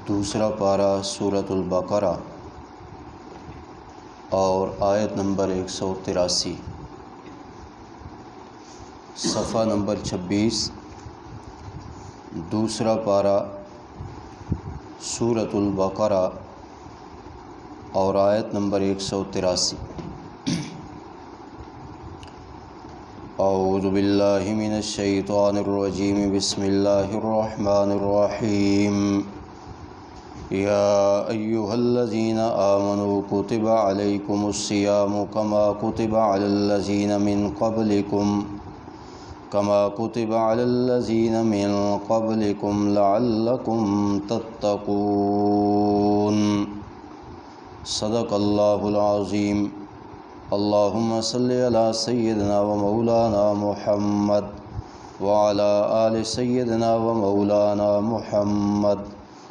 دوسرا پارہ سورۃ البقرہ اور آیت نمبر 183، صفحہ نمبر 26، دوسرا پارہ سورۃ البقرہ اور آیت نمبر 183۔ اعوذ باللہ من الشیطان الرجیم، بسم اللہ الرحمن الرحیم۔ یا ایہا الذین آمنوا کتب علیکم الصیام کما کتب علی الذین من قبلکم لعلکم تتقون۔ صدق اللہ العظیم۔ اللہم صلی علی سیدنا و مولانا محمد وعلی آل سیدنا و مولانا محمد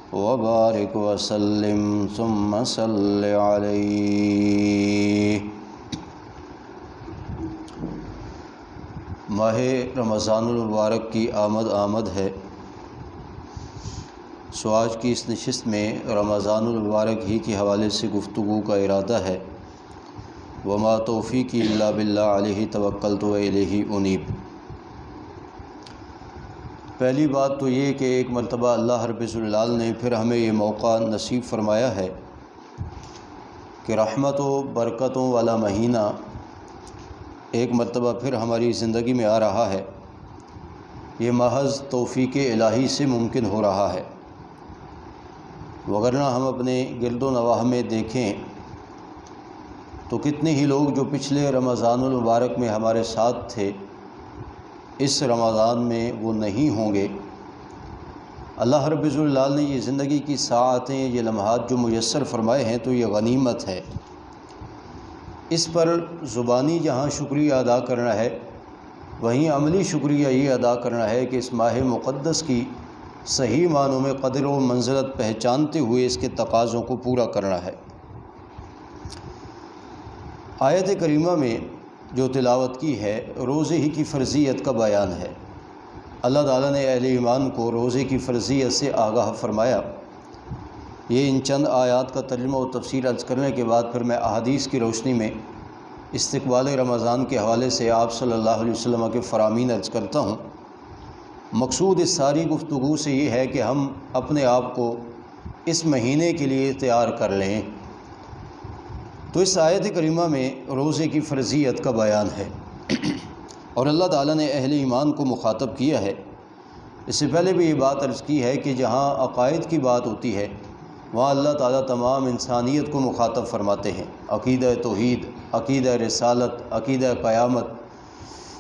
وبارک وسلم ثم صلی علیہ۔ ماہ رمضان المبارک کی آمد ہے۔ سو آج کی اس نشست میں رمضان المبارک ہی کے حوالے سے گفتگو کا ارادہ ہے۔ وما توفیقی الا باللہ علیہ توکلت و الیہ انیب۔ پہلی بات تو یہ کہ ایک مرتبہ اللہ رب الجلال نے پھر ہمیں یہ موقع نصیب فرمایا ہے کہ رحمت و برکتوں والا مہینہ ایک مرتبہ پھر ہماری زندگی میں آ رہا ہے۔ یہ محض توفیق الہی سے ممکن ہو رہا ہے، وگرنہ ہم اپنے گرد و نواح میں دیکھیں تو کتنے ہی لوگ جو پچھلے رمضان المبارک میں ہمارے ساتھ تھے، اس رمضان میں وہ نہیں ہوں گے۔ اللہ رب الجلال نے یہ زندگی کی ساعتیں، یہ لمحات جو میسر فرمائے ہیں تو یہ غنیمت ہے۔ اس پر زبانی جہاں شکریہ ادا کرنا ہے، وہیں عملی شکریہ یہ ادا کرنا ہے کہ اس ماہ مقدس کی صحیح معنوں میں قدر و منزلت پہچانتے ہوئے اس کے تقاضوں کو پورا کرنا ہے۔ آیت کریمہ میں جو تلاوت کی ہے، روزے ہی کی فرضیت کا بیان ہے۔ اللہ تعالیٰ نے اہل ایمان کو روزے کی فرضیت سے آگاہ فرمایا۔ یہ ان چند آیات کا ترجمہ و تفسیر عرض کرنے کے بعد پھر میں احادیث کی روشنی میں استقبال رمضان کے حوالے سے آپ صلی اللہ علیہ وسلم کے فرامین عرض کرتا ہوں۔ مقصود اس ساری گفتگو سے یہ ہے کہ ہم اپنے آپ کو اس مہینے کے لیے تیار کر لیں۔ تو اس آیت کریمہ میں روزے کی فرضیت کا بیان ہے، اور اللہ تعالیٰ نے اہل ایمان کو مخاطب کیا ہے۔ اس سے پہلے بھی یہ بات عرض کی ہے کہ جہاں عقائد کی بات ہوتی ہے وہاں اللہ تعالیٰ تمام انسانیت کو مخاطب فرماتے ہیں، عقیدہ توحید، عقیدہ رسالت، عقیدہ قیامت۔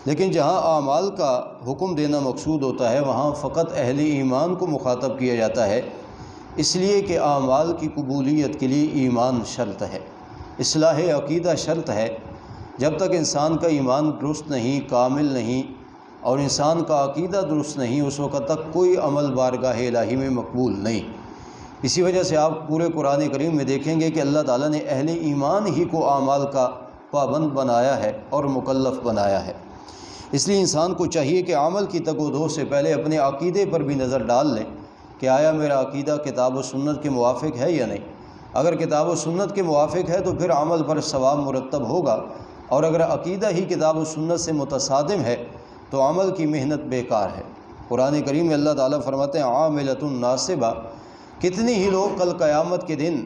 لیکن جہاں اعمال کا حکم دینا مقصود ہوتا ہے وہاں فقط اہل ایمان کو مخاطب کیا جاتا ہے، اس لیے کہ اعمال کی قبولیت کے لیے ایمان شرط ہے، اصلاح عقیدہ شرط ہے۔ جب تک انسان کا ایمان درست نہیں، کامل نہیں، اور انسان کا عقیدہ درست نہیں، اس وقت تک کوئی عمل بارگاہ الہی میں مقبول نہیں۔ اسی وجہ سے آپ پورے قرآن کریم میں دیکھیں گے کہ اللہ تعالیٰ نے اہل ایمان ہی کو اعمال کا پابند بنایا ہے اور مکلف بنایا ہے۔ اس لیے انسان کو چاہیے کہ عمل کی تگ و دو سے پہلے اپنے عقیدے پر بھی نظر ڈال لیں کہ آیا میرا عقیدہ کتاب و سنت کے موافق ہے یا نہیں۔ اگر کتاب و سنت کے موافق ہے تو پھر عمل پر ثواب مرتب ہوگا، اور اگر عقیدہ ہی کتاب و سنت سے متصادم ہے تو عمل کی محنت بیکار ہے۔ قرآن کریم میں اللہ تعالیٰ فرماتے ہیں عاملۃ ناصبہ، کتنے ہی لوگ کل قیامت کے دن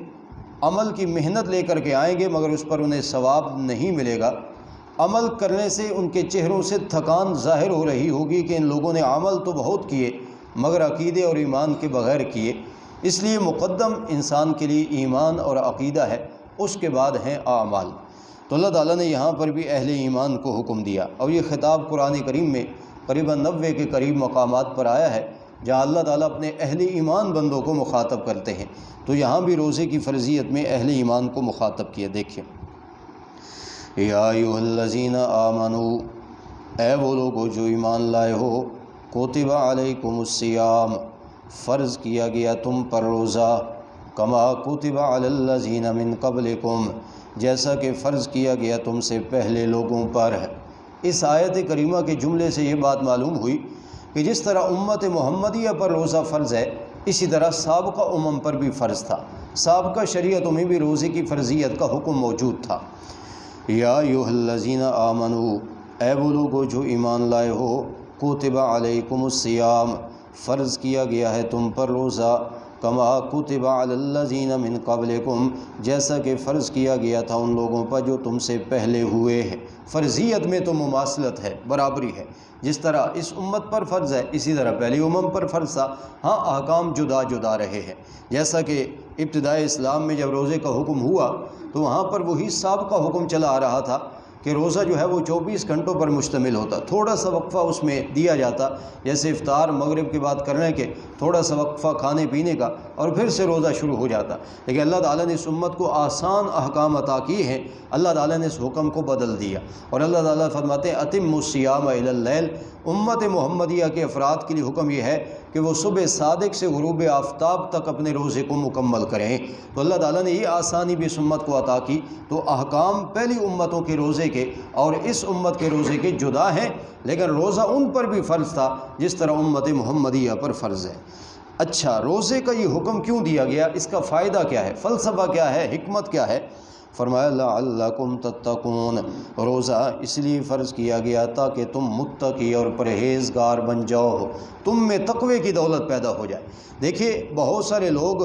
عمل کی محنت لے کر کے آئیں گے مگر اس پر انہیں ثواب نہیں ملے گا۔ عمل کرنے سے ان کے چہروں سے تھکان ظاہر ہو رہی ہوگی کہ ان لوگوں نے عمل تو بہت کیے مگر عقیدے اور ایمان کے بغیر کیے۔ اس لیے مقدم انسان کے لیے ایمان اور عقیدہ ہے، اس کے بعد ہیں اعمال۔ تو اللہ تعالیٰ نے یہاں پر بھی اہل ایمان کو حکم دیا، اور یہ خطاب قرآن کریم میں قریباً 90 کے قریب مقامات پر آیا ہے جہاں اللہ تعالیٰ اپنے اہل ایمان بندوں کو مخاطب کرتے ہیں۔ تو یہاں بھی روزے کی فرضیت میں اہل ایمان کو مخاطب کیا۔ دیکھیں، یا ایھا الذین آمنوا، اے وہ لوگو جو ایمان لائے ہو، کتب علیکم الصیام، فرض کیا گیا تم پر روزہ، کما کتب علی الذین من قبلکم، جیسا کہ فرض کیا گیا تم سے پہلے لوگوں پر۔ اس آیت کریمہ کے جملے سے یہ بات معلوم ہوئی کہ جس طرح امت محمدیہ پر روزہ فرض ہے، اسی طرح سابقہ امم پر بھی فرض تھا، سابقہ شریعتوں میں بھی روزے کی فرضیت کا حکم موجود تھا۔ یا ایھا الذین آمنوا، اے وہ لوگو جو ایمان لائے ہو، کتب علیکم الصیام، فرض کیا گیا ہے تم پر روزہ، کما کتب علی الذین من قبلکم، جیسا کہ فرض کیا گیا تھا ان لوگوں پر جو تم سے پہلے ہوئے ہیں۔ فرضیت میں تو مماثلت ہے، برابری ہے، جس طرح اس امت پر فرض ہے اسی طرح پہلی امم پر فرض تھا، ہاں احکام جدا جدا رہے ہیں۔ جیسا کہ ابتدائی اسلام میں جب روزے کا حکم ہوا تو وہاں پر وہی سابقہ حکم چلا آ رہا تھا کہ روزہ جو ہے وہ 24 گھنٹوں پر مشتمل ہوتا، تھوڑا سا وقفہ اس میں دیا جاتا، جیسے افطار مغرب کے بعد کرنے کے تھوڑا سا وقفہ کھانے پینے کا اور پھر سے روزہ شروع ہو جاتا۔ لیکن اللہ تعالیٰ نے اس امت کو آسان احکام عطا کیے ہیں، اللہ تعالیٰ نے اس حکم کو بدل دیا، اور اللہ تعالیٰ فرماتے ہیں اتم الصیام الی اللیل، امت محمدیہ کے افراد کے لیے حکم یہ ہے کہ وہ صبح صادق سے غروب آفتاب تک اپنے روزے کو مکمل کریں۔ تو اللہ تعالیٰ نے یہ آسانی بھی اس امت کو عطا کی، تو احکام پہلی امتوں کے روزے کے اور اس امت کے روزے کے جدا ہیں، لیکن روزہ ان پر بھی فرض تھا جس طرح امت محمدیہ پر فرض ہے۔ اچھا، روزے کا یہ حکم کیوں دیا گیا، اس کا فائدہ کیا ہے، فلسفہ کیا ہے، حکمت کیا ہے؟ فرمایا لعلکم تتقون، روزہ اس لیے فرض کیا گیا تاکہ تم متقی اور پرہیزگار بن جاؤ، تم میں تقوی کی دولت پیدا ہو جائے۔ دیکھیے بہت سارے لوگ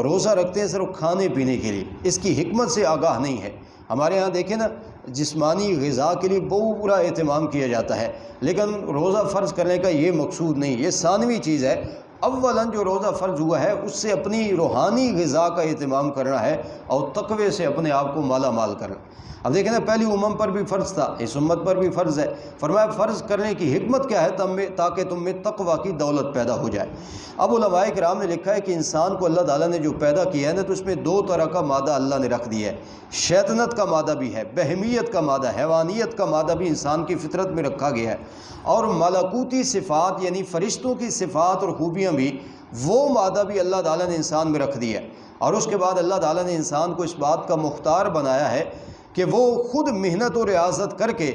روزہ رکھتے ہیں صرف کھانے پینے کے لیے، اس کی حکمت سے آگاہ نہیں ہے۔ ہمارے ہاں دیکھیں نا، جسمانی غذا کے لیے پورا اہتمام کیا جاتا ہے، لیکن روزہ فرض کرنے کا یہ مقصود نہیں، یہ ثانوی چیز ہے۔ اولاً جو روزہ فرض ہوا ہے اس سے اپنی روحانی غذا کا اہتمام کرنا ہے اور تقوی سے اپنے آپ کو مالا مال کرنا۔ اب دیکھیں نا، پہلی امم پر بھی فرض تھا، اس امت پر بھی فرض ہے۔ فرمایا فرض کرنے کی حکمت کیا ہے، تاکہ تم میں تقوی کی دولت پیدا ہو جائے۔ اب علماء کرام نے لکھا ہے کہ انسان کو اللہ تعالیٰ نے جو پیدا کیا ہے نا، تو اس میں دو طرح کا مادہ اللہ نے رکھ دیا ہے، شیطنت کا مادہ بھی ہے، بہیمیت کا مادہ، حیوانیت کا مادہ بھی انسان کی فطرت میں رکھا گیا ہے، اور ملکوتی صفات یعنی فرشتوں کی صفات اور خوبیاں بھی، وہ مادہ بھی اللہ تعالیٰ نے انسان میں رکھ دیا ہے۔ اور اس کے بعد اللہ تعالیٰ نے انسان کو اس بات کا مختار بنایا ہے کہ وہ خود محنت و ریاضت کر کے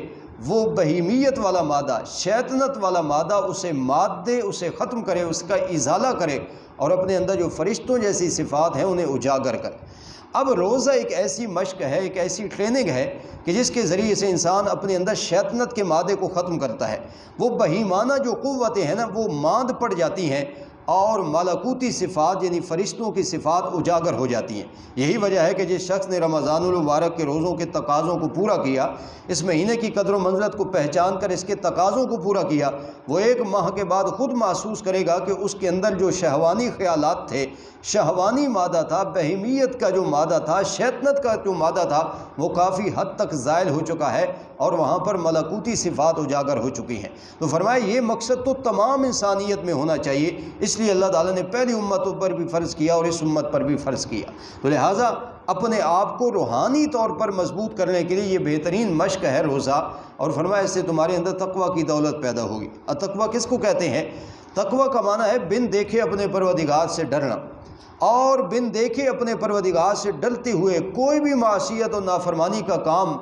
وہ بہیمیت والا مادہ، شیطنت والا مادہ، اسے ختم کرے، اس کا ازالہ کرے، اور اپنے اندر جو فرشتوں جیسی صفات ہیں انہیں اجاگر کرے۔ اب روزہ ایک ایسی مشق ہے، ایک ایسی ٹریننگ ہے کہ جس کے ذریعے سے انسان اپنے اندر شیطنت کے مادے کو ختم کرتا ہے، وہ بہیمانہ جو قوتیں ہیں نا وہ ماند پڑ جاتی ہیں، اور ملکوتی صفات یعنی فرشتوں کی صفات اجاگر ہو جاتی ہیں۔ یہی وجہ ہے کہ جس شخص نے رمضان المبارک کے روزوں کے تقاضوں کو پورا کیا، اس مہینے کی قدر و منزلت کو پہچان کر اس کے تقاضوں کو پورا کیا، وہ 1 ماہ کے بعد خود محسوس کرے گا کہ اس کے اندر جو شہوانی خیالات تھے، شہوانی مادہ تھا، بہیمیت کا جو مادہ تھا، شیطنت کا جو مادہ تھا، وہ کافی حد تک زائل ہو چکا ہے، اور وہاں پر ملکوتی صفات اجاگر ہو چکی ہیں۔ تو فرمایا یہ مقصد تو تمام انسانیت میں ہونا چاہیے، اس لیے اللہ تعالیٰ نے پہلی امتوں پر بھی فرض کیا اور اس امت پر بھی فرض کیا۔ تو لہٰذا اپنے آپ کو روحانی طور پر مضبوط کرنے کے لیے یہ بہترین مشق ہے روزہ، اور فرمایا اس سے تمہارے اندر تقوی کی دولت پیدا ہوگی۔ تقوی کس کو کہتے ہیں؟ تقوی کا معنی ہے بن دیکھے اپنے پروردگار سے ڈرنا، اور بن دیکھے اپنے پروردگار سے ڈرتے ہوئے کوئی بھی معصیت اور نافرمانی کا کام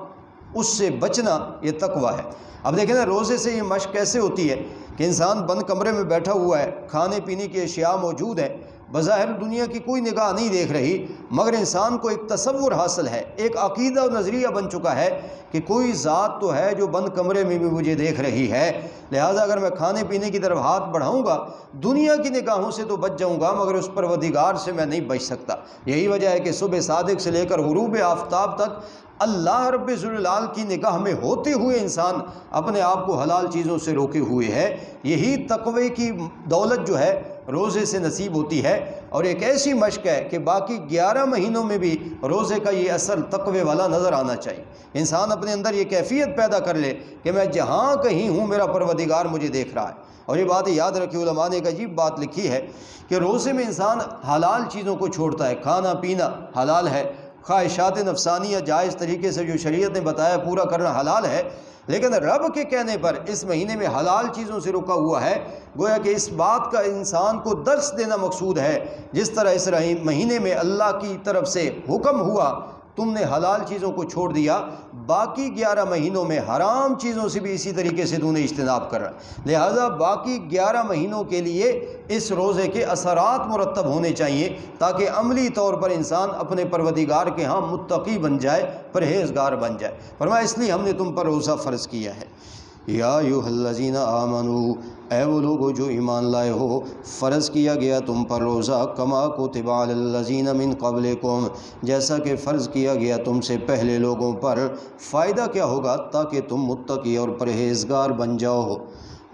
اس سے بچنا، یہ تقوی ہے۔ اب دیکھیں نا، روزے سے یہ مشق کیسے ہوتی ہے کہ انسان بند کمرے میں بیٹھا ہوا ہے، کھانے پینے کی اشیاء موجود ہیں، بظاہر دنیا کی کوئی نگاہ نہیں دیکھ رہی، مگر انسان کو ایک تصور حاصل ہے، ایک عقیدہ و نظریہ بن چکا ہے کہ کوئی ذات تو ہے جو بند کمرے میں بھی مجھے دیکھ رہی ہے، لہٰذا اگر میں کھانے پینے کی طرف ہاتھ بڑھاؤں گا دنیا کی نگاہوں سے تو بچ جاؤں گا، مگر اس پروردگار سے میں نہیں بچ سکتا۔ یہی وجہ ہے کہ صبح صادق سے لے کر غروب آفتاب تک اللہ رب ذوالجلال کی نگاہ میں ہوتے ہوئے انسان اپنے آپ کو حلال چیزوں سے روکے ہوئے ہے۔ یہی تقوی کی دولت جو ہے روزے سے نصیب ہوتی ہے، اور ایک ایسی مشق ہے کہ باقی 11 مہینوں میں بھی روزے کا یہ اثر تقوی والا نظر آنا چاہیے۔ انسان اپنے اندر یہ کیفیت پیدا کر لے کہ میں جہاں کہیں ہوں میرا پروردگار مجھے دیکھ رہا ہے۔ اور یہ بات یاد رکھیے، علماء نے ایک عجیب بات لکھی ہے کہ روزے میں انسان حلال چیزوں کو چھوڑتا ہے، کھانا پینا حلال ہے، خواہشات نفسانیہ جائز طریقے سے جو شریعت نے بتایا پورا کرنا حلال ہے، لیکن رب کے کہنے پر اس مہینے میں حلال چیزوں سے رکا ہوا ہے۔ گویا کہ اس بات کا انسان کو درس دینا مقصود ہے، جس طرح اس مہینے میں اللہ کی طرف سے حکم ہوا تم نے حلال چیزوں کو چھوڑ دیا، باقی 11 مہینوں میں حرام چیزوں سے بھی اسی طریقے سے تو نے اجتناب کر رہا، لہٰذا باقی 11 مہینوں کے لیے اس روزے کے اثرات مرتب ہونے چاہیے تاکہ عملی طور پر انسان اپنے پروردگار کے ہاں متقی بن جائے، پرہیزگار بن جائے۔ فرمایا اس لیے ہم نے تم پر روزہ فرض کیا ہے۔ یا ایھا الذین آمنوا، اے وہ لوگو جو ایمان لائے ہو، فرض کیا گیا تم پر روزہ، کما کتب علی الذین من قبلکم، جیسا کہ فرض کیا گیا تم سے پہلے لوگوں پر۔ فائدہ کیا ہوگا؟ تاکہ تم متقی اور پرہیزگار بن جاؤ۔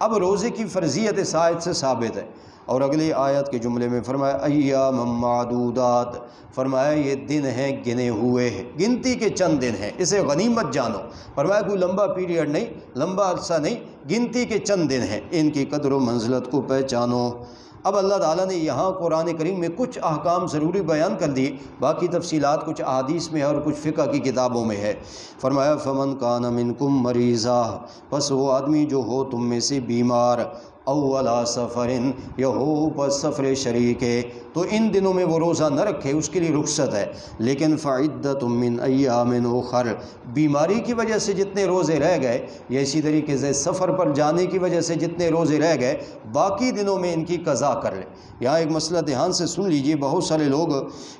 اب روزے کی فرضیت اس آیت سے ثابت ہے، اور اگلی آیت کے جملے میں فرمایا ایام معدودات، فرمایا یہ دن ہیں گنے ہوئے ہیں، گنتی کے چند دن ہیں، اسے غنیمت جانو۔ فرمایا کوئی لمبا پیریڈ نہیں، لمبا عرصہ نہیں، گنتی کے چند دن ہیں، ان کی قدر و منزلت کو پہچانو۔ اب اللہ تعالیٰ نے یہاں قرآن کریم میں کچھ احکام ضروری بیان کر دیے، باقی تفصیلات کچھ احادیث میں اور کچھ فقہ کی کتابوں میں ہے۔ فرمایا فمن کان منکم مریضا، پس وہ آدمی جو ہو تم میں سے بیمار، اولا سفرن، یا ہو پس سفر شریک ہے، تو ان دنوں میں وہ روزہ نہ رکھے، اس کے لیے رخصت ہے۔ لیکن فعدۃ من ایام اخر، بیماری کی وجہ سے جتنے روزے رہ گئے یا اسی طریقے سے سفر پر جانے کی وجہ سے جتنے روزے رہ گئے، باقی دنوں میں ان کی قضا کر لیں۔ یہاں ایک مسئلہ دھیان سے سن لیجئے، بہت سارے لوگ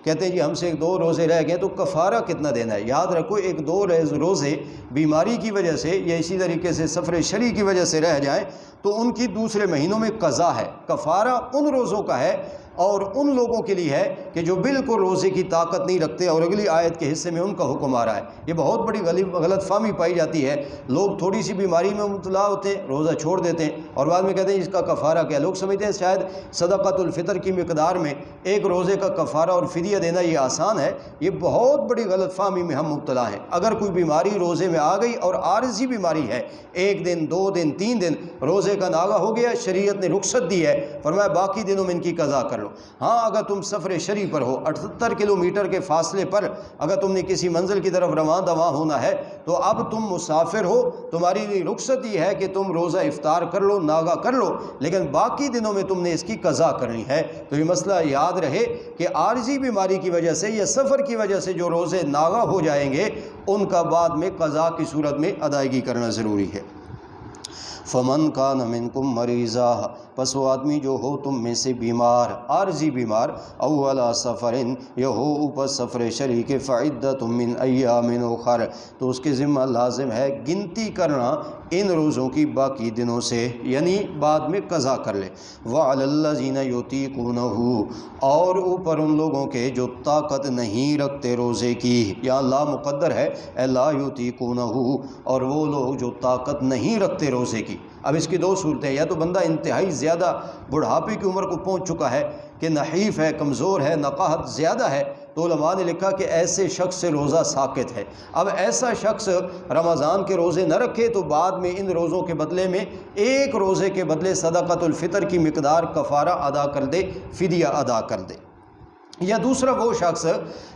کہتے ہیں جی ہم سے 1-2 روزے رہ گئے تو کفارہ کتنا دینا ہے؟ یاد رکھو 1-2 روزے بیماری کی وجہ سے یا اسی طریقے سے سفر شرعی کی وجہ سے رہ جائیں تو ان کی دوسرے مہینوں میں قضا ہے۔ کفارہ ان روزوں کا ہے اور ان لوگوں کے لیے ہے کہ جو بالکل روزے کی طاقت نہیں رکھتے، اور اگلی آیت کے حصے میں ان کا حکم آ رہا ہے۔ یہ بہت بڑی غلط فہمی پائی جاتی ہے، لوگ تھوڑی سی بیماری میں مبتلا ہوتے ہیں، روزہ چھوڑ دیتے ہیں اور بعد میں کہتے ہیں اس کا کفارہ کیا؟ لوگ سمجھتے ہیں شاید صدقۃ الفطر کی مقدار میں ایک روزے کا کفارہ اور فدیہ دینا یہ آسان ہے۔ یہ بہت بڑی غلط فہمی میں ہم مبتلا ہیں۔ اگر کوئی بیماری روزے میں آ گئی اور عارضی بیماری ہے، 1 دن 2 دن 3 دن روزے کا ناغہ ہو گیا، شریعت نے رخصت دی ہے، فرمایا باقی دنوں میں ان کی قضا کر لو۔ ہاں اگر تم سفر شرعی پر ہو، 78 کلومیٹر کے فاصلے پر اگر تم نے کسی منزل کی طرف رواں دواں ہونا ہے تو اب تم مسافر ہو، تمہاری لیے رخصت یہ ہے کہ تم روزہ افطار کر لو، ناغہ کر لو، لیکن باقی دنوں میں تم نے اس کی قضا کرنی ہے۔ تو یہ مسئلہ یاد رہے کہ عارضی بیماری کی وجہ سے یا سفر کی وجہ سے جو روزے ناغہ ہو جائیں گے ان کا بعد میں قضا کی صورت میں ادائیگی کرنا ضروری ہے۔ فمن کان منکم مریضا، پس وہ آدمی جو ہو تم میں سے بیمار، عارضی بیمار، اولا سفرن، یا ہو اوپر سفر شرعی کے، فعدۃ من ایام اخر، تو اس کے ذمہ لازم ہے گنتی کرنا ان روزوں کی باقی دنوں سے، یعنی بعد میں قضا کر لے۔ وعلی الذین یطیقونہ، اور اوپر ان لوگوں کے جو طاقت نہیں رکھتے روزے کی، یہاں لا مقدر ہے، اے لا یطیقونہ، اور وہ لوگ جو طاقت نہیں رکھتے روزے کی۔ اب اس کی 2 صورتیں، یا تو بندہ انتہائی زیادہ بڑھاپے کی عمر کو پہنچ چکا ہے کہ نحیف ہے، کمزور ہے، نقاہت زیادہ ہے، تو علماء نے لکھا کہ ایسے شخص سے روزہ ساقط ہے۔ اب ایسا شخص رمضان کے روزے نہ رکھے تو بعد میں ان روزوں کے بدلے میں ایک روزے کے بدلے صدقۃ الفطر کی مقدار کفارہ ادا کر دے، فدیہ ادا کر دے۔ یا دوسرا وہ شخص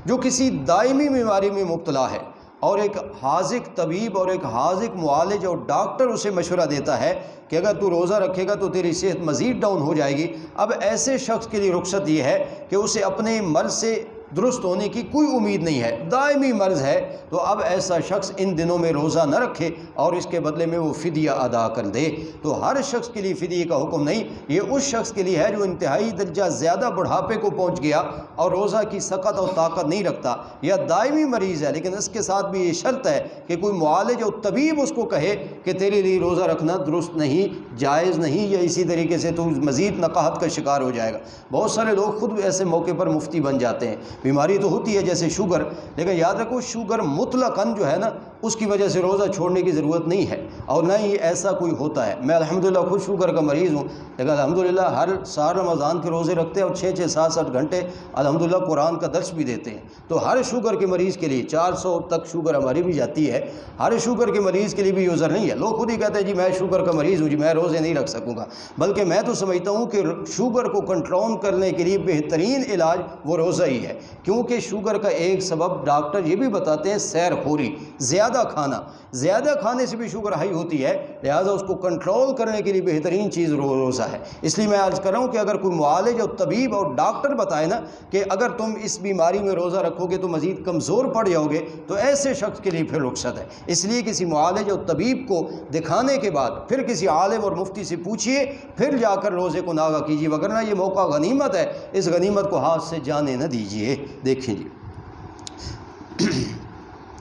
جو کسی دائمی بیماری میں مبتلا ہے اور ایک حاذق طبیب اور ایک حاذق معالج اور ڈاکٹر اسے مشورہ دیتا ہے کہ اگر تو روزہ رکھے گا تو تیری صحت مزید ڈاؤن ہو جائے گی۔ اب ایسے شخص کے لیے رخصت یہ ہے کہ اسے اپنے مرض سے درست ہونے کی کوئی امید نہیں ہے، دائمی مرض ہے، تو اب ایسا شخص ان دنوں میں روزہ نہ رکھے اور اس کے بدلے میں وہ فدیہ ادا کر دے۔ تو ہر شخص کے لیے فدیے کا حکم نہیں، یہ اس شخص کے لیے ہے جو انتہائی درجہ زیادہ بڑھاپے کو پہنچ گیا اور روزہ کی سقت اور طاقت نہیں رکھتا، یا دائمی مریض ہے لیکن اس کے ساتھ بھی یہ شرط ہے کہ کوئی معالج اور طبیب اس کو کہے کہ تیرے لیے روزہ رکھنا درست نہیں، جائز نہیں، یا اسی طریقے سے تو مزید نقاہت کا شکار ہو جائے گا۔ بہت سارے لوگ خود ایسے موقع پر مفتی بن جاتے ہیں۔ بیماری تو ہوتی ہے جیسے شوگر، لیکن یاد رکھو شوگر مطلقاً جو ہے نا اس کی وجہ سے روزہ چھوڑنے کی ضرورت نہیں ہے، اور نہ ہی ایسا کوئی ہوتا ہے۔ میں الحمدللہ خود شوگر کا مریض ہوں، لیکن الحمدللہ ہر سال رمضان کے روزے رکھتے ہیں اور 6-6 7-8 گھنٹے الحمدللہ قرآن کا درس بھی دیتے ہیں۔ تو ہر شوگر کے مریض کے لیے 400 تک شوگر ہماری بھی جاتی ہے، ہر شوگر کے مریض کے لیے بھی عذر نہیں ہے۔ لوگ خود ہی کہتے ہیں جی میں شوگر کا مریض ہوں، جی میں روزے نہیں رکھ سکوں گا، بلکہ میں تو سمجھتا ہوں کہ شوگر کو کنٹرول کرنے کے لیے بہترین علاج وہ روزہ ہی ہے، کیونکہ شوگر کا ایک سبب ڈاکٹر یہ بھی بتاتے ہیں سیر خوری، زیادہ زیادہ کھانا، زیادہ کھانے سے بھی شوگر ہائی ہوتی ہے، لہٰذا اس کو کنٹرول کرنے کے لیے بہترین چیز روزہ ہے۔ اس لیے میں عرض کر رہا ہوں کہ اگر کوئی معالج اور طبیب اور ڈاکٹر بتائے نا کہ اگر تم اس بیماری میں روزہ رکھو گے تو مزید کمزور پڑ جاؤ گے، تو ایسے شخص کے لیے پھر رخصت ہے۔ اس لیے کسی معالج اور طبیب کو دکھانے کے بعد پھر کسی عالم اور مفتی سے پوچھیے، پھر جا کر روزے کو ناغہ کیجیے، وگرنہ یہ موقع غنیمت ہے، اس غنیمت کو ہاتھ سے جانے نہ دیجیے۔ دیکھیں جی،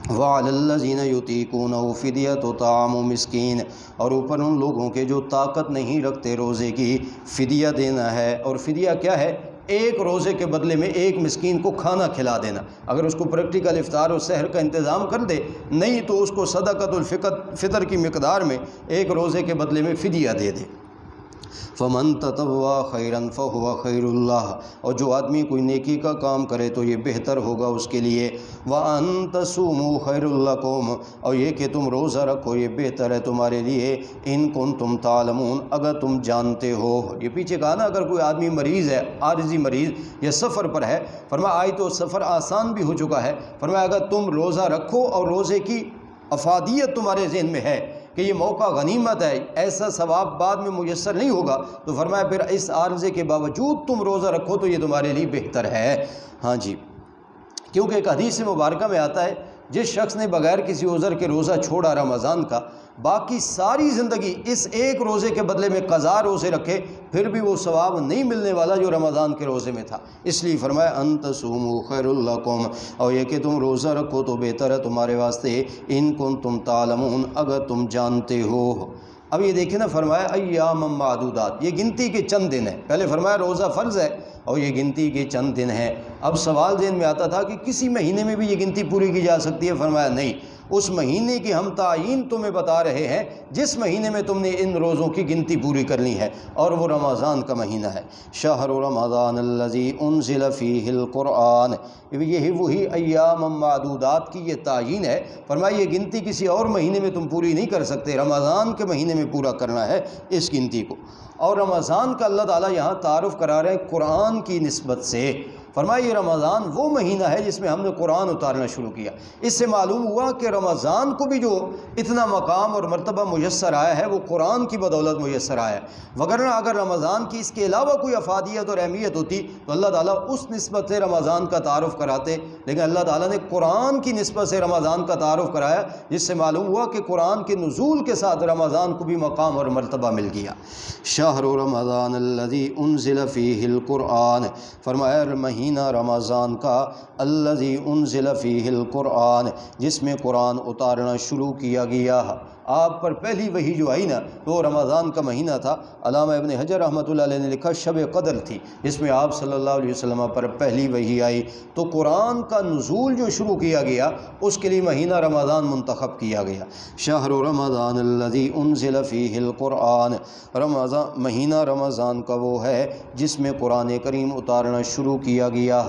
وَعَلَى الَّذِينَ يُطِيقُونَهُ فِدْيَةُ طَعَامُ مِسْكِينٍ، اور اوپر ان لوگوں کے جو طاقت نہیں رکھتے روزے کی، فدیہ دینا ہے۔ اور فدیہ کیا ہے؟ ایک روزے کے بدلے میں ایک مسکین کو کھانا کھلا دینا۔ اگر اس کو پریکٹیکل افطار اور سحر کا انتظام کر دے، نہیں تو اس کو صدقۃ الفطر کی مقدار میں ایک روزے کے بدلے میں فدیہ دے دے۔ فمن تطوع خیرا فہو خیر اللہ، اور جو آدمی کوئی نیکی کا کام کرے تو یہ بہتر ہوگا اس کے لیے۔ وان تصوموا خیر لکم، اور یہ کہ تم روزہ رکھو یہ بہتر ہے تمہارے لیے۔ ان کنتم تعلمون، اگر تم جانتے ہو۔ یہ پیچھے کہا نا اگر کوئی آدمی مریض ہے، عارضی مریض یا سفر پر ہے، فرمایا آج تو سفر آسان بھی ہو چکا ہے، فرمایا اگر تم روزہ رکھو اور روزے کی افادیت تمہارے ذہن میں ہے کہ یہ موقع غنیمت ہے، ایسا ثواب بعد میں میسر نہیں ہوگا، تو فرمایا پھر اس عارضے کے باوجود تم روزہ رکھو تو یہ تمہارے لیے بہتر ہے۔ ہاں جی، کیونکہ ایک حدیث مبارکہ میں آتا ہے جس شخص نے بغیر کسی عذر کے روزہ چھوڑا رمضان کا، باقی ساری زندگی اس ایک روزے کے بدلے میں قضا روزے رکھے، پھر بھی وہ ثواب نہیں ملنے والا جو رمضان کے روزے میں تھا۔ اس لیے فرمایا ان تصوموا خیر لکم، اور یہ کہ تم روزہ رکھو تو بہتر ہے تمہارے واسطے، ان کنتم تعلمون، اگر تم جانتے ہو۔ اب یہ دیکھیں نا، فرمایا ایام معدودات، یہ گنتی کے چند دن ہیں۔ پہلے فرمایا روزہ فرض ہے اور یہ گنتی کے چند دن ہیں۔ اب سوال ذہن میں آتا تھا کہ کسی مہینے میں بھی یہ گنتی پوری کی جا سکتی ہے، فرمایا نہیں، اس مہینے کی ہم تعیین تمہیں بتا رہے ہیں جس مہینے میں تم نے ان روزوں کی گنتی پوری کرنی ہے، اور وہ رمضان کا مہینہ ہے۔ شہر رمضان الذی انزل فیہ القرآن، یہ وہی ایام معدودات کی یہ تعیین ہے۔ فرمایا یہ گنتی کسی اور مہینے میں تم پوری نہیں کر سکتے، رمضان کے مہینے میں پورا کرنا ہے اس گنتی کو۔ اور رمضان کا اللہ تعالیٰ یہاں تعارف کرا رہے ہیں قرآن کی نسبت سے۔ فرمایا یہ رمضان وہ مہینہ ہے جس میں ہم نے قرآن اتارنا شروع کیا۔ اس سے معلوم ہوا کہ رمضان کو بھی جو اتنا مقام اور مرتبہ میسر آیا ہے وہ قرآن کی بدولت میسر آیا ہے، وگرنہ اگر رمضان کی اس کے علاوہ کوئی افادیت اور اہمیت ہوتی تو اللہ تعالیٰ اس نسبت سے رمضان کا تعارف کراتے، لیکن اللہ تعالیٰ نے قرآن کی نسبت سے رمضان کا تعارف کرایا، جس سے معلوم ہوا کہ قرآن کے نزول کے ساتھ رمضان کو بھی مقام اور مرتبہ مل گیا۔ شہر رمضان الذی انزل فیہ القرآن، فرمایا مہینہ رمضان کا، الذی انزل فیہ القرآن، جس میں قرآن اتارنا شروع کیا گیا۔ آپ پر پہلی وحی جو آئی نا وہ رمضان کا مہینہ تھا۔ علامہ ابن حجر رحمۃ اللہ علیہ نے لکھا شب قدر تھی جس میں آپ صلی اللہ علیہ وسلم پر پہلی وحی آئی، تو قرآن کا نزول جو شروع کیا گیا اس کے لیے مہینہ رمضان منتخب کیا گیا۔ شہر رمضان الذی انزل فیہ القرآن، رمضان مہینہ رمضان کا وہ ہے جس میں قرآن کریم اتارنا شروع کیا گیا۔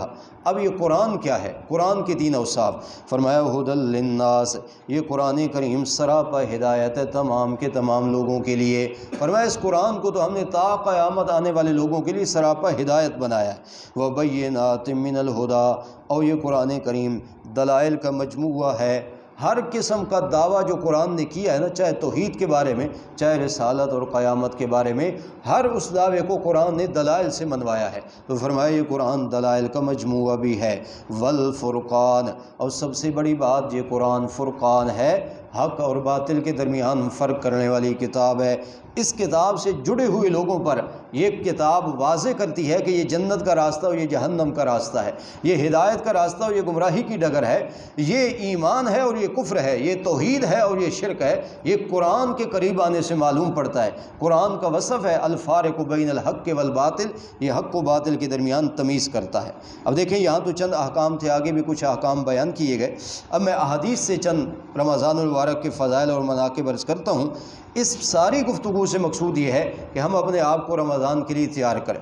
اب یہ قرآن کیا ہے؟ قرآن کے تین اوصاف، فرمایا ھدی للناس، یہ قرآن کریم سراپا ہدایت ہے تمام کے تمام لوگوں کے لیے۔ فرمایا اس قرآن کو تو ہم نے تا قیامت آنے والے لوگوں کے لیے سراپا ہدایت بنایا ہے۔ وبینات من الہدی، اور یہ قرآن کریم دلائل کا مجموعہ ہے۔ ہر قسم کا دعویٰ جو قرآن نے کیا ہے نا، چاہے توحید کے بارے میں، چاہے رسالت اور قیامت کے بارے میں، ہر اس دعوے کو قرآن نے دلائل سے منوایا ہے۔ تو فرمایا یہ قرآن دلائل کا مجموعہ بھی ہے۔ والفرقان، اور سب سے بڑی بات یہ قرآن فرقان ہے، حق اور باطل کے درمیان فرق کرنے والی کتاب ہے۔ اس کتاب سے جڑے ہوئے لوگوں پر یہ کتاب واضح کرتی ہے کہ یہ جنت کا راستہ اور یہ جہنم کا راستہ ہے، یہ ہدایت کا راستہ اور یہ گمراہی کی ڈگر ہے، یہ ایمان ہے اور یہ کفر ہے، یہ توحید ہے اور یہ شرک ہے۔ یہ قرآن کے قریب آنے سے معلوم پڑتا ہے۔ قرآن کا وصف ہے الفارق بین الحق والباطل، یہ حق و باطل کے درمیان تمیز کرتا ہے۔ اب دیکھیں یہاں تو چند احکام تھے، آگے بھی کچھ احکام بیان کیے گئے۔ اب میں احادیث سے چند رمضان المبارک کے فضائل اور مناقب عرض کرتا ہوں۔ اس ساری گفتگو سے مقصود یہ ہے کہ ہم اپنے آپ کو رمضان کے لیے تیار کریں۔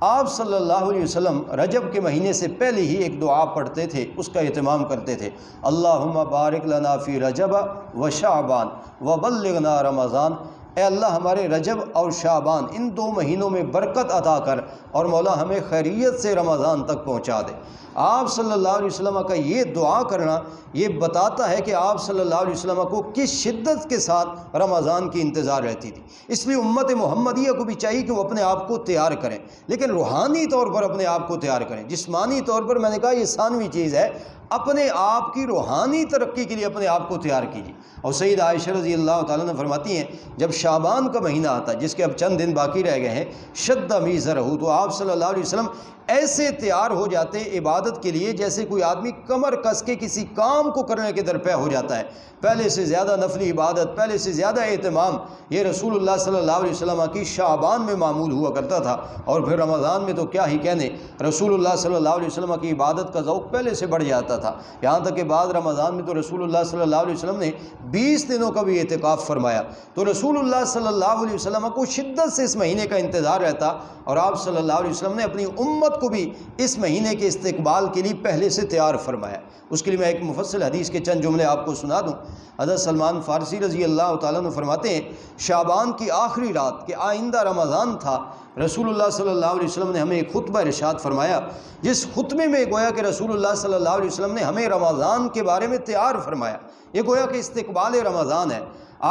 آپ صلی اللہ علیہ وسلم رجب کے مہینے سے پہلے ہی ایک دعا پڑھتے تھے، اس کا اہتمام کرتے تھے، اللہم بارک لنا فی رجب و شعبان و بلغنا رمضان۔ اے اللہ ہمارے رجب اور شعبان ان 2 مہینوں میں برکت عطا کر اور مولا ہمیں خیریت سے رمضان تک پہنچا دے۔ آپ صلی اللہ علیہ وسلم کا یہ دعا کرنا یہ بتاتا ہے کہ آپ صلی اللہ علیہ وسلم کو کس شدت کے ساتھ رمضان کی انتظار رہتی تھی۔ اس لیے امت محمدیہ کو بھی چاہیے کہ وہ اپنے آپ کو تیار کریں، لیکن روحانی طور پر اپنے آپ کو تیار کریں۔ جسمانی طور پر میں نے کہا یہ ثانوی چیز ہے، اپنے آپ کی روحانی ترقی کے لیے اپنے آپ کو تیار کیجیے۔ اور سید عائشہ رضی اللہ تعالیٰ نے فرماتی ہیں جب شعبان کا مہینہ آتا ہے جس کے اب چند دن باقی رہ گئے ہیں، شد میزرہ، تو آپ صلی اللہ علیہ وسلم ایسے تیار ہو جاتے عبادت کے لیے جیسے کوئی آدمی کمر کس کے کسی کام کو کرنے کے درپے ہو جاتا ہے۔ پہلے سے زیادہ نفلی عبادت، پہلے سے زیادہ اہتمام یہ رسول اللہ صلی اللہ علیہ وسلم کی شعبان میں معمول ہوا کرتا تھا، اور پھر رمضان میں تو کیا ہی کہنے، رسول اللہ صلی اللہ علیہ وسلم کی عبادت کا ذوق پہلے سے بڑھ جاتا تھا، یہاں تک کہ بعد رمضان میں تو رسول اللہ صلی اللہ علیہ وسلم نے 20 دنوں کا بھی اعتکاف فرمایا۔ تو رسول اللہ صلی اللہ علیہ وسلم کو شدت سے اس مہینے کا انتظار رہتا، اور آپ صلی اللہ علیہ وسلم نے اپنی امت کو بھی اس مہینے کے استقبال کے لیے پہلے سے تیار فرمایا۔ اس کے لیے میں ایک مفصل حدیث کے چند جملے آپ کو سنا دوں۔ حضرت سلمان فارسی رضی اللہ تعالیٰ عنہ فرماتے ہیں شعبان کی آخری رات کہ آئندہ رمضان تھا، رسول اللہ صلی اللہ علیہ وسلم نے ہمیں ایک خطبہ ارشاد فرمایا، جس خطبے میں گویا کہ رسول اللہ صلی اللہ علیہ وسلم نے ہمیں رمضان کے بارے میں تیار فرمایا۔ یہ گویا کہ استقبال رمضان ہے۔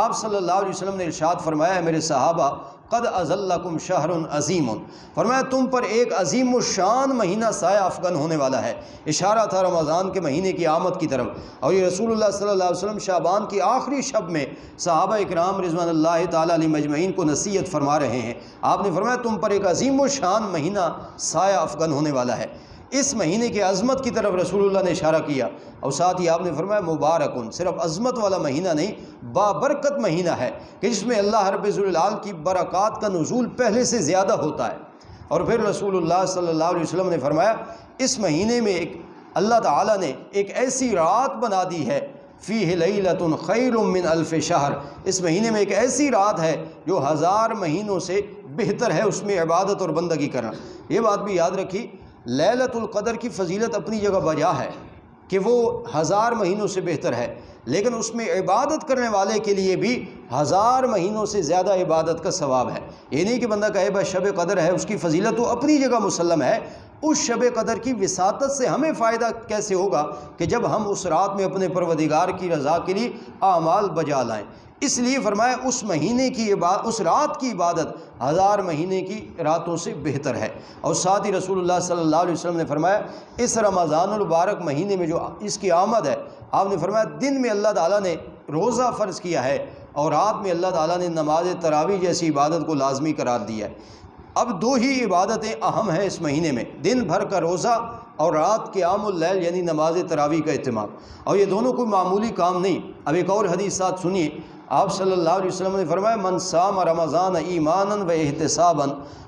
آپ صلی اللہ علیہ وسلم نے ارشاد فرمایا ہے میرے صحابہ قد اظلکم شہر عظیم، فرمایا تم پر ایک عظیم الشان مہینہ سایہ افغن ہونے والا ہے۔ اشارہ تھا رمضان کے مہینے کی آمد کی طرف، اور یہ رسول اللہ صلی اللہ علیہ وسلم شعبان کی آخری شب میں صحابہ اکرام رضوان اللہ تعالیٰ علیہ مجمعین کو نصیحت فرما رہے ہیں۔ آپ نے فرمایا تم پر ایک عظیم الشان مہینہ سایہ افغن ہونے والا ہے۔ اس مہینے کی عظمت کی طرف رسول اللہ نے اشارہ کیا، اور ساتھ ہی آپ نے فرمایا مبارکن، صرف عظمت والا مہینہ نہیں، بابرکت مہینہ ہے کہ جس میں اللہ رب العال کی برکات کا نزول پہلے سے زیادہ ہوتا ہے۔ اور پھر رسول اللہ صلی اللہ علیہ وسلم نے فرمایا اس مہینے میں اللہ تعالیٰ نے ایک ایسی رات بنا دی ہے فیہ لیلۃ خیر من الف شہر، اس مہینے میں ایک ایسی رات ہے جو 1000 مہینوں سے بہتر ہے اس میں عبادت اور بندگی کرنا۔ یہ بات بھی یاد رکھی، لیلۃ القدر کی فضیلت اپنی جگہ بجا ہے کہ وہ 1000 مہینوں سے بہتر ہے، لیکن اس میں عبادت کرنے والے کے لیے بھی 1000 مہینوں سے زیادہ عبادت کا ثواب ہے۔ یہ نہیں کہ بندہ کہے بس شب قدر ہے، اس کی فضیلت تو اپنی جگہ مسلم ہے۔ اس شب قدر کی وساطت سے ہمیں فائدہ کیسے ہوگا کہ جب ہم اس رات میں اپنے پروردگار کی رضا کے لیے اعمال بجا لائیں۔ اس لیے فرمایا اس مہینے کی اس رات کی عبادت 1000 مہینے کی راتوں سے بہتر ہے۔ اور ساتھ ہی رسول اللہ صلی اللہ علیہ وسلم نے فرمایا اس رمضان المبارک مہینے میں جو اس کی آمد ہے، آپ نے فرمایا دن میں اللہ تعالیٰ نے روزہ فرض کیا ہے، اور رات میں اللہ تعالیٰ نے نماز تراویح جیسی عبادت کو لازمی قرار دیا ہے۔ اب 2 ہی عبادتیں اہم ہیں اس مہینے میں، دن بھر کا روزہ اور رات قیام اللیل یعنی نماز تراویح کا اہتمام، اور یہ دونوں کوئی معمولی کام نہیں۔ اب ایک اور حدیث ساتھ سنیے، آپ صلی اللہ علیہ وسلم نے فرمایا من صام رمضان ایمانا و احتسابا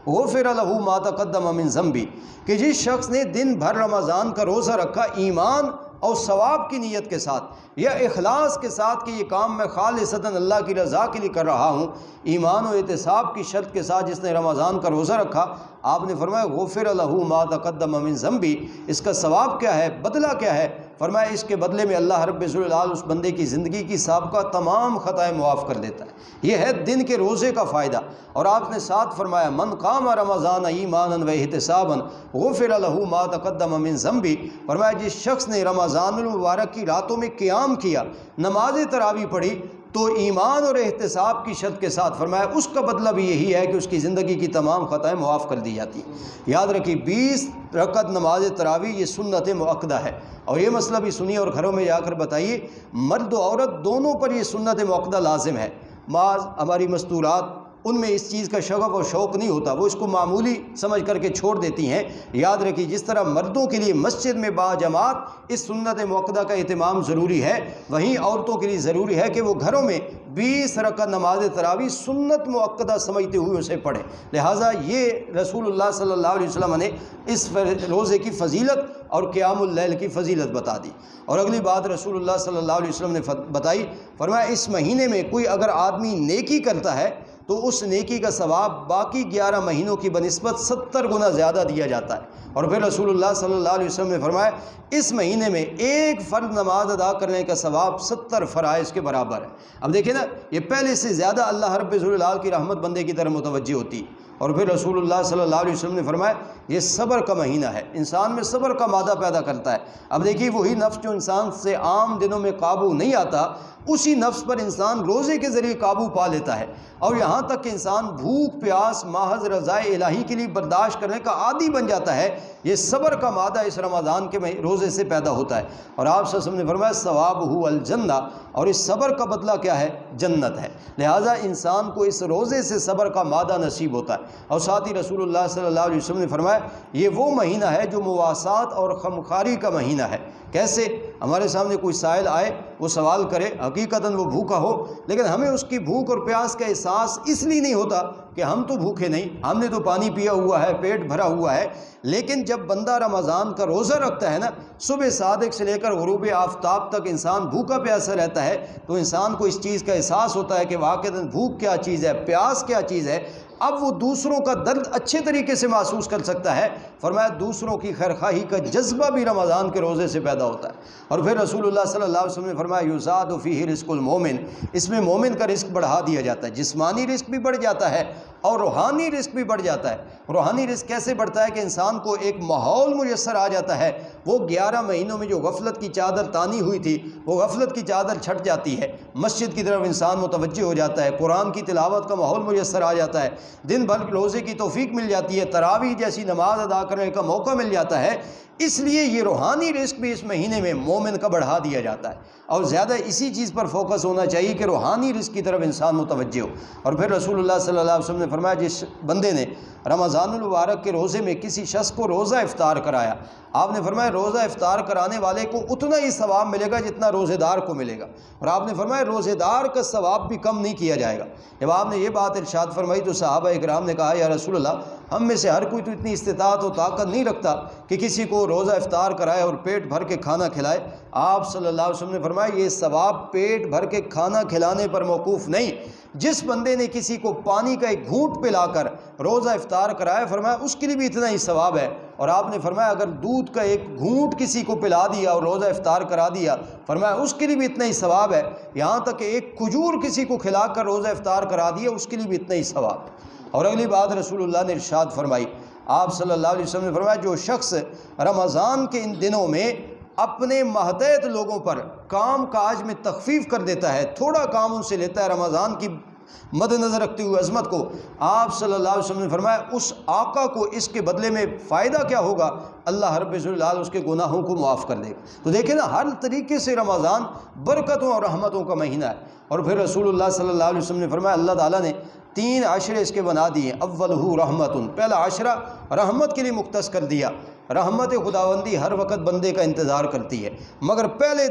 غفر له ما تقدم من ذنبی، کہ جس شخص نے دن بھر رمضان کا روزہ رکھا ایمان اور ثواب کی نیت کے ساتھ یا اخلاص کے ساتھ کہ یہ کام میں خالصتاً اللہ کی رضا کے لیے کر رہا ہوں، ایمان و احتساب کی شرط کے ساتھ جس نے رمضان کا روزہ رکھا، آپ نے فرمایا غفر له ما تقدم من ذنبی، اس کا ثواب کیا ہے، بدلہ کیا ہے؟ فرمایا اس کے بدلے میں اللہ رب العال اس بندے کی زندگی کی سابقہ تمام خطائیں معاف کر دیتا ہے۔ یہ ہے دن کے روزے کا فائدہ۔ اور آپ نے ساتھ فرمایا من قام رمضان ایمانا و احتسابا غفر له ما تقدم من ذنبی، فرمایا جس شخص نے رمضان المبارک کی راتوں میں قیام کیا، نماز تراویح پڑھی تو ایمان اور احتساب کی شرط کے ساتھ، فرمایا اس کا بدلہ بھی یہی ہے کہ اس کی زندگی کی تمام خطائیں معاف کر دی جاتی ہیں۔ یاد رکھیے 20 رکعت نماز تراویح یہ سنت مؤکدہ ہے، اور یہ مسئلہ بھی سنیے اور گھروں میں جا کر بتائیے، مرد و عورت دونوں پر یہ سنت مؤکدہ لازم ہے۔ بعض ہماری مستورات ان میں اس چیز کا شغف اور شوق نہیں ہوتا، وہ اس کو معمولی سمجھ کر کے چھوڑ دیتی ہیں۔ یاد رکھیے جس طرح مردوں کے لیے مسجد میں باجماعت اس سنت مؤکدہ کا اہتمام ضروری ہے، وہیں عورتوں کے لیے ضروری ہے کہ وہ گھروں میں 20 رکعت نماز تراویح سنت مؤکدہ سمجھتے ہوئے اسے پڑھیں۔ لہٰذا یہ رسول اللہ صلی اللہ علیہ وسلم نے اس روزے کی فضیلت اور قیام اللیل کی فضیلت بتا دی۔ اور اگلی بات رسول اللہ صلی اللہ علیہ وسلم نے بتائی، فرمایا اس مہینے میں کوئی اگر آدمی نیکی کرتا ہے تو اس نیکی کا ثواب باقی 11 مہینوں کی بنسبت 70 گنا زیادہ دیا جاتا ہے۔ اور پھر رسول اللہ صلی اللہ علیہ وسلم نے فرمایا اس مہینے میں ایک فرض نماز ادا کرنے کا ثواب 70 فرائض کے برابر ہے۔ اب دیکھیں نا، یہ پہلے سے زیادہ اللہ رب العال کی رحمت بندے کی طرف متوجہ ہوتی ہے۔ اور پھر رسول اللہ صلی اللہ علیہ وسلم نے فرمایا یہ صبر کا مہینہ ہے، انسان میں صبر کا مادہ پیدا کرتا ہے۔ اب دیکھیے وہی نفس جو انسان سے عام دنوں میں قابو نہیں آتا، اسی نفس پر انسان روزے کے ذریعے قابو پا لیتا ہے، اور یہاں تک کہ انسان بھوک پیاس محض رضائے الہی کے لیے برداشت کرنے کا عادی بن جاتا ہے۔ یہ صبر کا مادہ اس رمضان کے روزے سے پیدا ہوتا ہے۔ اور آپ صلی اللہ علیہ وسلم نے فرمایا ثوابہ الجنہ، اور اس صبر کا بدلہ کیا ہے؟ جنت ہے۔ لہٰذا انسان کو اس روزے سے صبر کا مادہ نصیب ہوتا ہے۔ اور ساتھ ہی رسول اللہ صلی اللہ علیہ وسلم نے فرمایا یہ وہ مہینہ ہے جو مواسات اور خمخاری کا مہینہ ہے۔ کیسے؟ ہمارے سامنے کوئی سائل آئے، وہ سوال کرے، حقیقتاً وہ بھوکا ہو، لیکن ہمیں اس کی بھوک اور پیاس کا احساس اس لیے نہیں ہوتا کہ ہم تو بھوکے نہیں، ہم نے تو پانی پیا ہوا ہے، پیٹ بھرا ہوا ہے۔ لیکن جب بندہ رمضان کا روزہ رکھتا ہے نا، صبح صادق سے لے کر غروب آفتاب تک انسان بھوکا پیاسا رہتا ہے، تو انسان کو اس چیز کا احساس ہوتا ہے کہ واقعتاً بھوک کیا چیز ہے، پیاس کیا چیز ہے۔ اب وہ دوسروں کا درد اچھے طریقے سے محسوس کر سکتا ہے۔ فرمایا دوسروں کی خیرخواہی کا جذبہ بھی رمضان کے روزے سے پیدا ہوتا ہے۔ اور پھر رسول اللہ صلی اللہ علیہ وسلم نے فرمایا یزاد فیہ رزق المومن، اس میں مومن کا رزق بڑھا دیا جاتا ہے، جسمانی رزق بھی بڑھ جاتا ہے اور روحانی رزق بھی بڑھ جاتا ہے۔ روحانی رزق کیسے بڑھتا ہے کہ انسان کو ایک ماحول میسر آ جاتا ہے، وہ 11 مہینوں میں جو غفلت کی چادر تانی ہوئی تھی وہ غفلت کی چادر چھٹ جاتی ہے، مسجد کی طرف انسان متوجہ ہو جاتا ہے، قرآن کی تلاوت کا ماحول میسر آ جاتا ہے، دن بھر روزے کی توفیق مل جاتی ہے، تراویح جیسی نماز ادا کرنے کا موقع مل جاتا ہے۔ اس لیے یہ روحانی رزق بھی اس مہینے میں مومن کا بڑھا دیا جاتا ہے، اور زیادہ اسی چیز پر فوکس ہونا چاہیے کہ روحانی رزق کی طرف انسان متوجہ ہو۔ اور پھر رسول اللہ صلی اللہ علیہ وسلم نے فرمایا جس بندے نے رمضان المبارک کے روزے میں کسی شخص کو روزہ افطار کرایا، آپ نے فرمایا روزہ افطار کرانے والے کو اتنا ہی ثواب ملے گا جتنا روزے دار کو ملے گا، اور آپ نے فرمایا روزے دار کا ثواب بھی کم نہیں کیا جائے گا۔ جب آپ نے یہ بات ارشاد فرمائی تو صحابہ اکرام نے کہا یا رسول اللہ ہم میں سے ہر کوئی تو اتنی استطاعت و طاقت نہیں رکھتا کہ کسی کو روزہ افطار کرائے اور پیٹ بھر کے کھانا کھلائے۔ آپ صلی اللہ علیہ وسلم نے فرمایا یہ ثواب پیٹ بھر کے کھانا کھلانے پر موقوف نہیں، جس بندے نے کسی کو پانی کا ایک گھونٹ پلا کر روزہ افطار کرایا فرمایا اس کے لیے بھی اتنا ہی ثواب ہے۔ اور آپ نے فرمایا اگر دودھ کا ایک گھونٹ کسی کو پلا دیا اور روزہ افطار کرا دیا فرمایا اس کے لیے بھی اتنا ہی ثواب ہے، یہاں تک کہ ایک کھجور کسی کو کھلا کر روزہ افطار کرا دیا اس کے لیے بھی اتنا ہی ثواب۔ اور اگلی بات رسول اللہ نے ارشاد فرمائی، آپ صلی اللہ علیہ وسلم نے فرمایا جو شخص رمضان کے ان دنوں میں اپنے ماتحت لوگوں پر کام کاج میں تخفیف کر دیتا ہے، تھوڑا کام ان سے لیتا ہے رمضان کی مد نظر رکھتے ہوئے عظمت کو، آپ صلی اللہ علیہ وسلم نے فرمایا اس آقا کو اس کے بدلے میں فائدہ کیا ہوگا؟ اللہ رب العال اس کے گناہوں کو معاف کر دے گا۔ تو دیکھیں نا ہر طریقے سے رمضان برکتوں اور رحمتوں کا مہینہ ہے۔ اور پھر رسول اللہ صلی اللہ علیہ وسلم نے فرمایا اللہ تعالیٰ نے 3 عشرے اس کے بنا دیے، اولہ رحمت، پہلا عشرہ رحمت کے لیے مختص کر دیا۔ رحمت خداوندی ہر وقت بندے کا انتظار کرتی ہے، مگر پہلے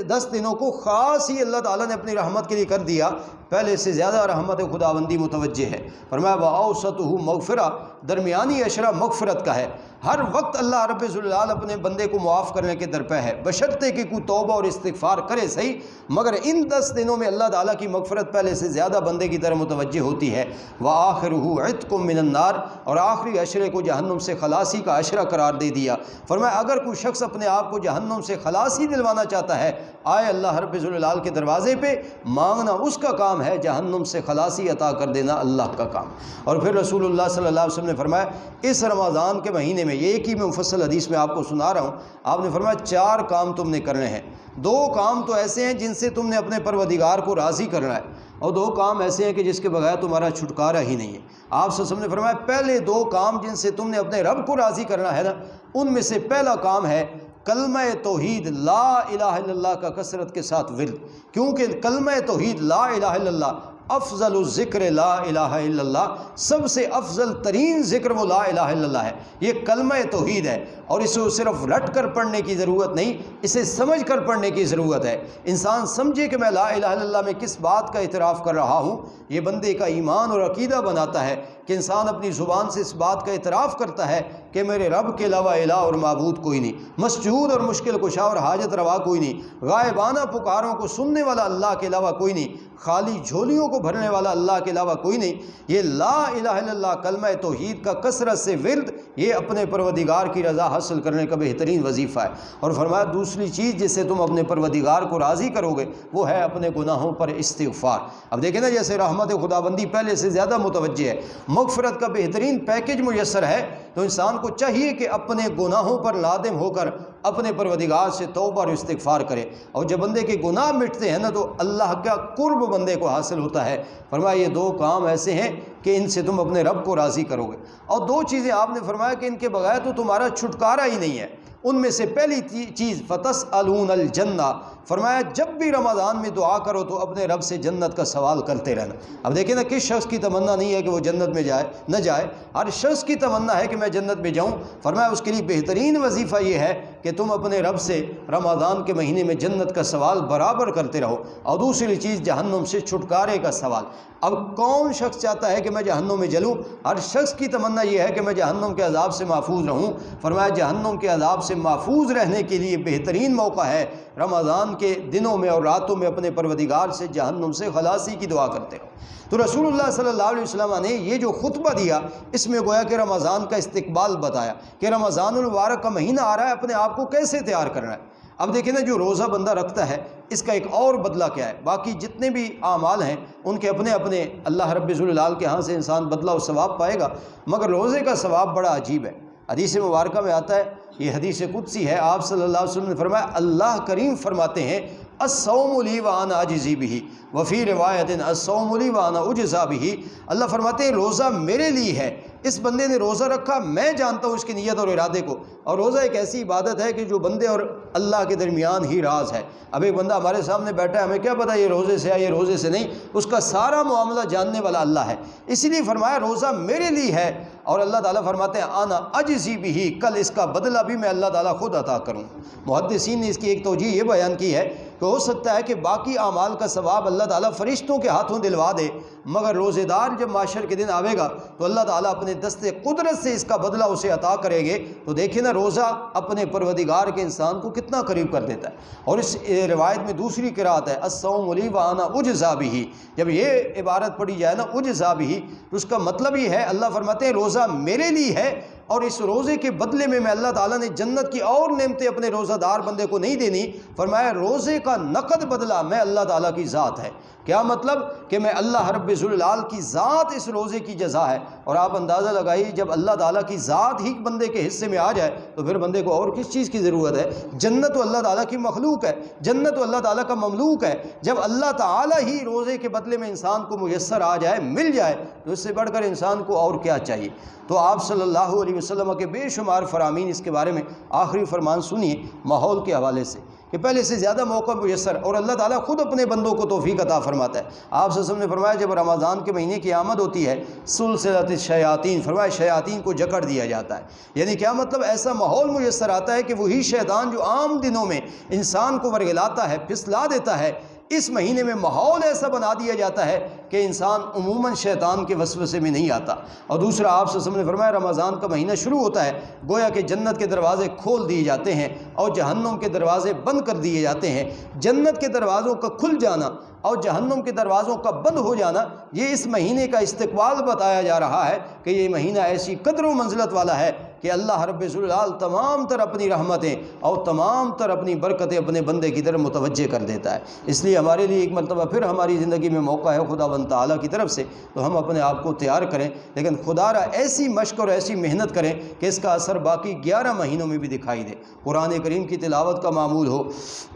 10 دنوں کو خاص ہی اللہ تعالیٰ نے اپنی رحمت کے لیے کر دیا، پہلے سے زیادہ رحمت خداوندی متوجہ ہے۔ فرمایا وَأَوْسَطُهُ مغفرہ، درمیانی عشرہ مغفرت کا ہے، ہر وقت اللہ رب العال اپنے بندے کو معاف کرنے کے درپے ہے، بشرطے کہ کوئی توبہ اور استغفار کرے صحیح، مگر ان 10 دنوں میں اللہ تعالیٰ کی مغفرت پہلے سے زیادہ بندے کی طرف متوجہ ہوتی ہے۔ وَآخِرُهُ عِتْقٌ مِّنَ النَّارِ، اور آخری عشرے کو جہنم سے خلاصی کا عشرہ قرار دے دیا۔ فرمایا اگر کوئی شخص اپنے آپ کو جہنم سے خلاصی دلوانا چاہتا ہے آئے اللہ رب العال کے دروازے پہ، مانگنا اس کا کام ہے، جہنم سے خلاصی عطا کر دینا اللہ کا کام۔ اور پھر رسول اللہ صلی اللہ علیہ وسلم نے فرمایا اس رمضان کے مہینے میں، یہ ایک ہی میں مفصل حدیث میں آپ کو سنا رہا ہوں، آپ نے فرمایا 4 کام تم نے کرنے ہیں، 2 کام تو ایسے ہیں جن سے تم نے اپنے پروردگار کو راضی کرنا ہے، اور 2 کام ایسے ہیں کہ جس کے بغیر تمہارا چھٹکارا ہی نہیں ہے۔ آپ صلی اللہ علیہ وسلم نے فرمایا پہلے 2 کام جن سے تم نے اپنے رب کو راضی کرنا ہے نا، ان میں سے پہلا کام ہے کلمہ توحید لا الہ الا اللہ کا کثرت کے ساتھ ورد، کیونکہ کلمہ توحید لا الہ الا اللہ افضل الذکر لا الہ الا اللہ، سب سے افضل ترین ذکر وہ لا الہ الا اللہ ہے، یہ کلمہ توحید ہے، اور اسے صرف رٹ کر پڑھنے کی ضرورت نہیں، اسے سمجھ کر پڑھنے کی ضرورت ہے۔ انسان سمجھے کہ میں لا الہ الا اللہ میں کس بات کا اعتراف کر رہا ہوں، یہ بندے کا ایمان اور عقیدہ بناتا ہے کہ انسان اپنی زبان سے اس بات کا اعتراف کرتا ہے کہ میرے رب کے علاوہ الہ اور معبود کوئی نہیں، مسجود اور مشکل کشا اور حاجت روا کوئی نہیں، غائبانہ پکاروں کو سننے والا اللہ کے علاوہ کوئی نہیں، خالی جھولیوں کو بھرنے والا اللہ کے علاوہ کوئی نہیں۔ یہ لا الہ الا اللہ کلمہ توحید کا کثرت سے ورد، یہ اپنے پروردگار کی رضا حاصل کرنے کا بہترین وظیفہ ہے۔ اور فرمایا دوسری چیز جس سے تم اپنے پروردگار کو راضی کرو گے وہ ہے اپنے گناہوں پر استغفار۔ اب دیکھیں نا، جیسے رحمت خداوندی پہلے سے زیادہ متوجہ ہے، مغفرت کا بہترین پیکج میسر ہے، تو انسان کو چاہیے کہ اپنے گناہوں پر نادم ہو کر اپنے پروردگار سے توبہ اور استغفار کرے۔ اور جب بندے کے گناہ مٹتے ہیں نا تو اللہ کا قرب بندے کو حاصل ہوتا ہے۔ فرمایا یہ دو کام ایسے ہیں کہ ان سے تم اپنے رب کو راضی کرو گے۔ اور دو چیزیں آپ نے فرمایا کہ ان کے بغیر تو تمہارا چھٹکارا ہی نہیں ہے۔ ان میں سے پہلی چیز فَتَسْأَلُونَ الْجَنَّةَ، فرمایا جب بھی رمضان میں دعا کرو تو اپنے رب سے جنت کا سوال کرتے رہنا۔ اب دیکھیں نا، کس شخص کی تمنا نہیں ہے کہ وہ جنت میں نہ جائے؟ ہر شخص کی تمنا ہے کہ میں جنت میں جاؤں۔ فرمایا اس کے لیے بہترین وظیفہ یہ ہے کہ تم اپنے رب سے رمضان کے مہینے میں جنت کا سوال برابر کرتے رہو۔ اور دوسری چیز جہنم سے چھٹکارے کا سوال۔ اب کون شخص چاہتا ہے کہ میں جہنم میں جلوں؟ ہر شخص کی تمنا یہ ہے کہ میں جہنم کے عذاب سے محفوظ رہوں۔ فرمایا جہنم کے عذاب سے محفوظ رہنے کے لیے بہترین موقع ہے رمضان کے دنوں میں اور راتوں میں اپنے پروردگار سے جہنم سے خلاصی کی دعا کرتے رہو۔ تو رسول اللہ صلی اللہ علیہ وسلم نے یہ جو خطبہ دیا، اس میں گویا کہ رمضان کا استقبال بتایا کہ رمضان المبارک کا مہینہ آ رہا ہے، اپنے آپ کو کیسے تیار کرنا ہے۔ اب دیکھیں نا، جو روزہ بندہ رکھتا ہے اس کا ایک اور بدلہ کیا ہے؟ باقی جتنے بھی اعمال ہیں ان کے اپنے اپنے اللہ رب ذوالجلال کے ہاں سے انسان بدلہ و ثواب پائے گا، مگر روزے کا ثواب بڑا عجیب ہے۔ حدیث مبارکہ میں آتا ہے، یہ حدیث قدسی ہے، آپ صلی اللہ علیہ وسلم نے فرمایا، اللہ کریم فرماتے ہیں الصوم لی وانا اجزی بہ، وفی روایت الصوم لی وانا اجزا بہ۔ اللہ فرماتے ہیں روزہ میرے لیے ہے، اس بندے نے روزہ رکھا، میں جانتا ہوں اس کی نیت اور ارادے کو۔ اور روزہ ایک ایسی عبادت ہے کہ جو بندے اور اللہ کے درمیان ہی راز ہے۔ اب ایک بندہ ہمارے سامنے بیٹھا ہے، ہمیں کیا پتہ یہ روزے سے ہے یہ روزے سے نہیں، اس کا سارا معاملہ جاننے والا اللہ ہے۔ اسی لیے فرمایا روزہ میرے لیے ہے، اور اللہ تعالیٰ فرماتے ہیں آنا اجزی بہ، کل اس کا بدلہ بھی میں اللہ تعالیٰ خود عطا کروں۔ محدثین نے اس کی ایک توجیہ یہ بیان کی ہے کہ ہو سکتا ہے کہ باقی اعمال کا ثواب اللہ تعالیٰ فرشتوں کے ہاتھوں دلوا دے، مگر روزے دار جب معاشر کے دن آئے گا تو اللہ تعالیٰ اپنے دست قدرت سے اس کا بدلہ اسے عطا کریں گے۔ تو دیکھیں نا، روزہ اپنے پروردگار کے انسان کو کتنا قریب کر دیتا ہے۔ اور اس روایت میں دوسری قرات ہے الصوم لی وانا اجزا بہ، جب یہ عبارت پڑھی جائے نا اجزا بہ، تو اس کا مطلب یہ ہے، اللہ فرماتے ہیں روزہ میرے لیے ہے، اور اس روزے کے بدلے میں اللہ تعالیٰ نے جنت کی اور نعمتیں اپنے روزہ دار بندے کو نہیں دینی۔ فرمایا روزے کا نقد بدلہ میں اللہ تعالیٰ کی ذات ہے۔ کیا مطلب؟ کہ میں اللہ رب ذوالجلال کی ذات اس روزے کی جزا ہے۔ اور آپ اندازہ لگائیے، جب اللہ تعالیٰ کی ذات ہی بندے کے حصے میں آ جائے تو پھر بندے کو اور کس چیز کی ضرورت ہے؟ جنت تو اللہ تعالیٰ کی مخلوق ہے، جنت تو اللہ تعالیٰ کا مملوک ہے۔ جب اللہ تعالیٰ ہی روزے کے بدلے میں انسان کو میسر آ جائے، مل جائے، تو اس سے بڑھ کر انسان کو اور کیا چاہیے؟ تو آپ صلی اللہ علیہ وسلم کے بے شمار فرامین اس کے بارے میں، آخری فرمان سنیے ماحول کے حوالے سے، کہ پہلے سے زیادہ موقع میسر، اور اللہ تعالیٰ خود اپنے بندوں کو توفیق عطا فرماتا ہے۔ آپ صلی اللہ علیہ وسلم نے فرمایا جب رمضان کے مہینے کی آمد ہوتی ہے، سلسلۃ الشیاطین، فرمایا شیاطین کو جکڑ دیا جاتا ہے۔ یعنی کیا مطلب؟ ایسا ماحول میسر آتا ہے کہ وہی شیطان جو عام دنوں میں انسان کو ورگلاتا ہے، پھسلا دیتا ہے، اس مہینے میں ماحول ایسا بنا دیا جاتا ہے کہ انسان عموماً شیطان کے وسوسے میں نہیں آتا۔ اور دوسرا، آپ صلی اللہ علیہ وسلم نے فرمایا رمضان کا مہینہ شروع ہوتا ہے، گویا کہ جنت کے دروازے کھول دیے جاتے ہیں اور جہنم کے دروازے بند کر دیے جاتے ہیں۔ جنت کے دروازوں کا کھل جانا اور جہنم کے دروازوں کا بند ہو جانا، یہ اس مہینے کا استقبال بتایا جا رہا ہے کہ یہ مہینہ ایسی قدر و منزلت والا ہے کہ اللہ رب ذوالجلال تمام تر اپنی رحمتیں اور تمام تر اپنی برکتیں اپنے بندے کی طرف متوجہ کر دیتا ہے۔ اس لیے ہمارے لیے ایک مرتبہ پھر ہماری زندگی میں موقع ہے خداوند تعالیٰ کی طرف سے، تو ہم اپنے آپ کو تیار کریں، لیکن خدا را ایسی مشق اور ایسی محنت کریں کہ اس کا اثر باقی 11 مہینوں میں بھی دکھائی دے۔ قرآن کریم کی تلاوت کا معمول ہو،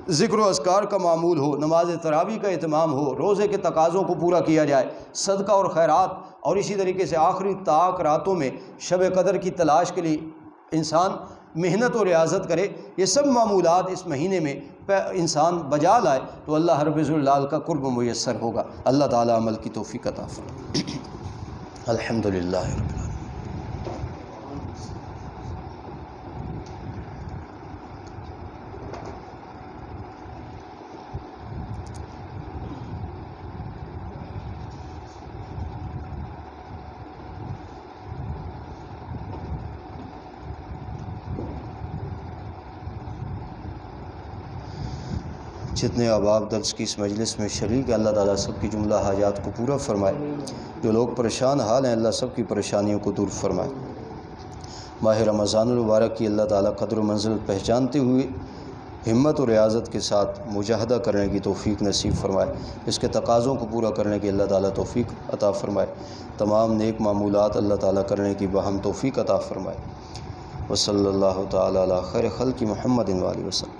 ذکر و اذکار کا معمول ہو، نماز تراویح کا اہتمام ہو، روزے کے تقاضوں کو پورا کیا جائے، صدقہ اور خیرات، اور اسی طریقے سے آخری طاق راتوں میں شب قدر کی تلاش کے لیے انسان محنت و ریاضت کرے۔ یہ سب معمولات اس مہینے میں انسان بجا لائے تو اللہ رب ذوالجلال کا قرب میسر ہوگا۔ اللہ تعالی عمل کی توفیق عطا فرمائے۔ الحمدللہ رب العالمین۔ جتنے احباب درس کی اس مجلس میں شریک ہیں، اللہ تعالیٰ سب کی جملہ حاجات کو پورا فرمائے۔ جو لوگ پریشان حال ہیں، اللہ سب کی پریشانیوں کو دور فرمائے۔ ماہ رمضان المبارک کی اللہ تعالیٰ قدر و منزلت پہچانتے ہوئے ہمت و ریاضت کے ساتھ مجاہدہ کرنے کی توفیق نصیب فرمائے۔ اس کے تقاضوں کو پورا کرنے کی اللہ تعالیٰ توفیق عطا فرمائے۔ تمام نیک معمولات اللہ تعالیٰ کرنے کی باہم توفیق عطا فرمائے۔ وصلی اللہ تعالیٰ علی خیر خلق محمد وآلہ وسلم۔